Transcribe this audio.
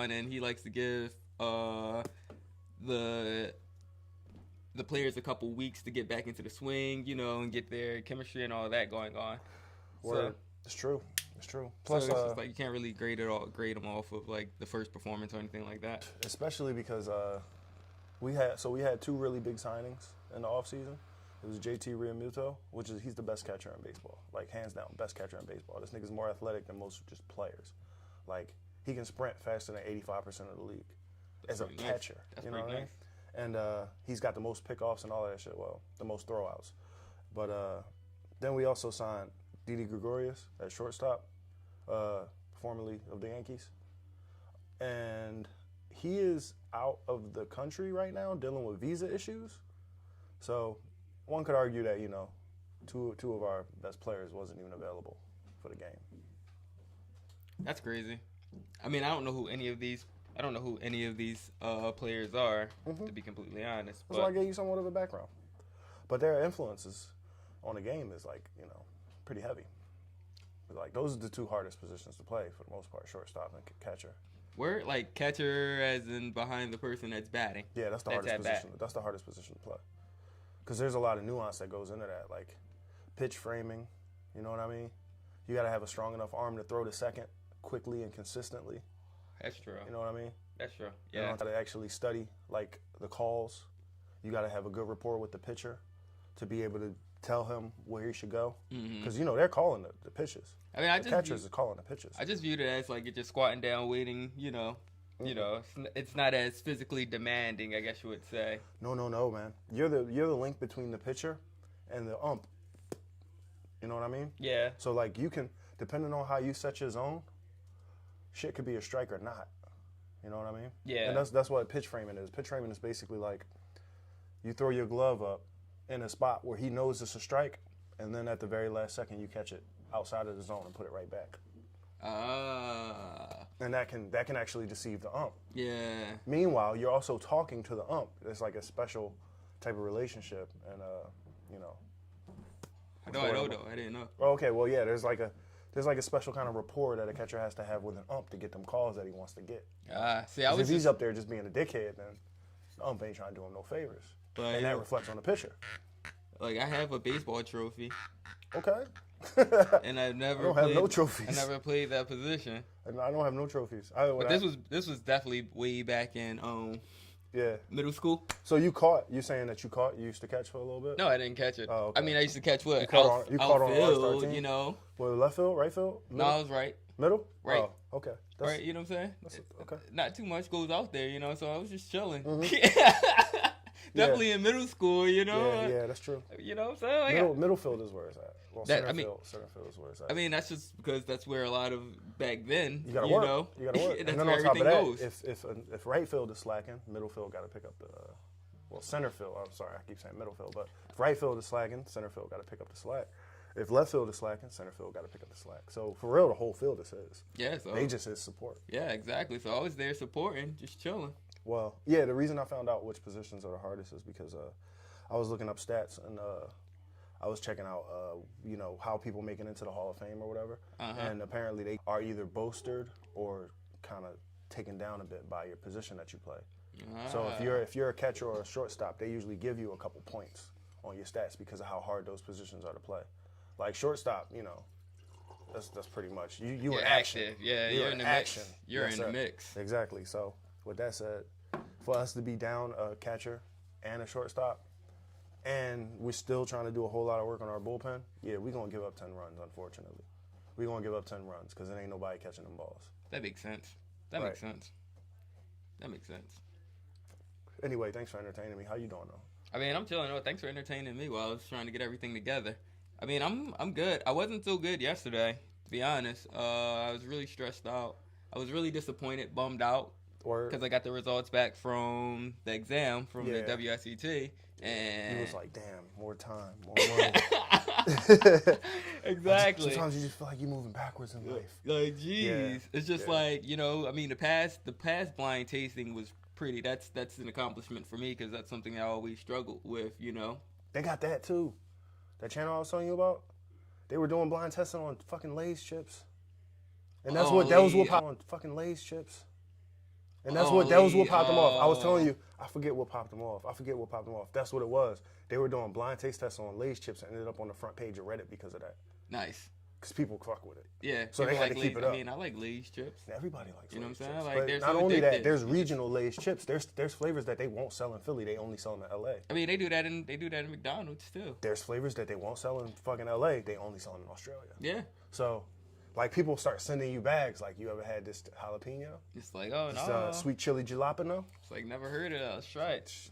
and he likes to give the players a couple weeks to get back into the swing, and get their chemistry and all that going on. Word. It's true. It's true. Plus, it's just like you can't really grade them off of like the first performance or anything like that. Especially because we had two really big signings in the offseason. It was JT Realmuto, he's the best catcher in baseball, like hands down, best catcher in baseball. This nigga's more athletic than most just players. Like he can sprint faster than 85% of the league as a catcher. That's pretty nice. And he's got the most pickoffs and all that shit. Well, the most throwouts. But then we also signed Didi Gregorius at shortstop, formerly of the Yankees, and he is out of the country right now dealing with visa issues. So one could argue that, two of our best players wasn't even available for the game. That's crazy. I mean, I don't know who any of these players are, to be completely honest. That's why I gave you somewhat of a background. But their influences on the game is pretty heavy. But like those are the two hardest positions to play for the most part, shortstop and catcher. Where like catcher as in behind the person that's batting. Yeah, that's the hardest position. That's the hardest position to play. Because there's a lot of nuance that goes into that, like pitch framing, you know what I mean? You got to have a strong enough arm to throw to second quickly and consistently. That's true. You know what I mean? That's true. Yeah. You got to actually study, like, the calls. You got to have a good rapport with the pitcher to be able to tell him where he should go. Because, they're calling the pitches. I mean, the catchers are calling the pitches. I just viewed it as, like, you're just squatting down, waiting, it's not as physically demanding, I guess you would say. No, man. You're the link between the pitcher and the ump. You know what I mean? Yeah. So like you can, depending on how you set your zone, shit could be a strike or not. You know what I mean? Yeah. And that's what pitch framing is. Pitch framing is basically like you throw your glove up in a spot where he knows it's a strike, and then at the very last second you catch it outside of the zone and put it right back. And that can actually deceive the ump. Yeah. Meanwhile, you're also talking to the ump. It's like a special type of relationship, and I know though. I didn't know. Oh, okay, well, yeah. There's like a special kind of rapport that a catcher has to have with an ump to get them calls that he wants to get. If he's up there just being a dickhead, then the ump ain't trying to do him no favors, and that reflects on the pitcher. Like I have a baseball trophy. Okay. And I don't have no trophies. I never played that position. And I don't have no trophies. But this was definitely way back in middle school. So you saying that you used to catch for a little bit? No, I didn't catch it. Oh, okay. I mean, I used to catch what? You caught on All-Star team? You know. Well, left field, right field? Middle? No, I was right. Middle? Right. Oh, okay. Right, you know what I'm saying? Okay. Not too much goes out there, so I was just chilling. Mm-hmm. Definitely in middle school, Yeah, that's true. You know what I'm saying? Middle field is where it's at. Well, center field is where it's at. I mean, that's just because that's where a lot of back then, you gotta work. You gotta work. That's and then where on top of that, goes. if right field is slacking, middle field got to pick up the center field. I'm sorry, I keep saying middle field, but if right field is slacking, center field got to pick up the slack. If left field is slacking, center field got to pick up the slack. So for real, the whole field is his. Yeah, so they just his support. Yeah, exactly. So I was there supporting, just chilling. Well, yeah, the reason I found out which positions are the hardest is because I was looking up stats and I was checking out, how people make it into the Hall of Fame or whatever. And apparently they are either bolstered or kind of taken down a bit by your position that you play. So if you're a catcher or a shortstop, they usually give you a couple points on your stats because of how hard those positions are to play. Like shortstop, that's pretty much you're action. Active. Yeah, you're in the action. mix. You're in the mix. Exactly. So with that said, for us to be down a catcher and a shortstop, and we're still trying to do a whole lot of work on our bullpen, yeah, we're going to give up 10 runs, unfortunately. We're going to give up 10 runs because there ain't nobody catching them balls. That makes sense. That makes sense. Anyway, thanks for entertaining me. How you doing, though? I mean, I'm chilling. Thanks for entertaining me while I was trying to get everything together. I mean, I'm good. I wasn't so good yesterday, to be honest. I was really stressed out. I was really disappointed, bummed out. Because I got the results back from the exam from the WSET. And he was like, damn, more time, more money. Exactly. Sometimes you just feel like you're moving backwards in life. Like, geez. It's just like, I mean, the past blind tasting was pretty. That's an accomplishment for me because that's something I always struggled with, They got that, too. That channel I was telling you about, they were doing blind testing on fucking Lay's chips. And that was what popped on fucking Lay's chips. And that was what popped them off. I was telling you, I forget what popped them off. That's what it was. They were doing blind taste tests on Lay's chips and ended up on the front page of Reddit because of that. Nice. Because people fuck with it. Yeah. So they had to keep it up. I mean, I like Lay's chips. Everybody likes Lay's chips. You know what I'm saying? Like, but so not only addictive. that, there's regional Lay's chips. There's flavors that they won't sell in Philly. They only sell in LA. I mean, they do that in McDonald's too. There's flavors that they won't sell in fucking LA. They only sell in Australia. Yeah. So, like, people start sending you bags. Like, you ever had this jalapeno? It's like, oh This, no. sweet chili jalapeno? It's like, never heard of that. That's right.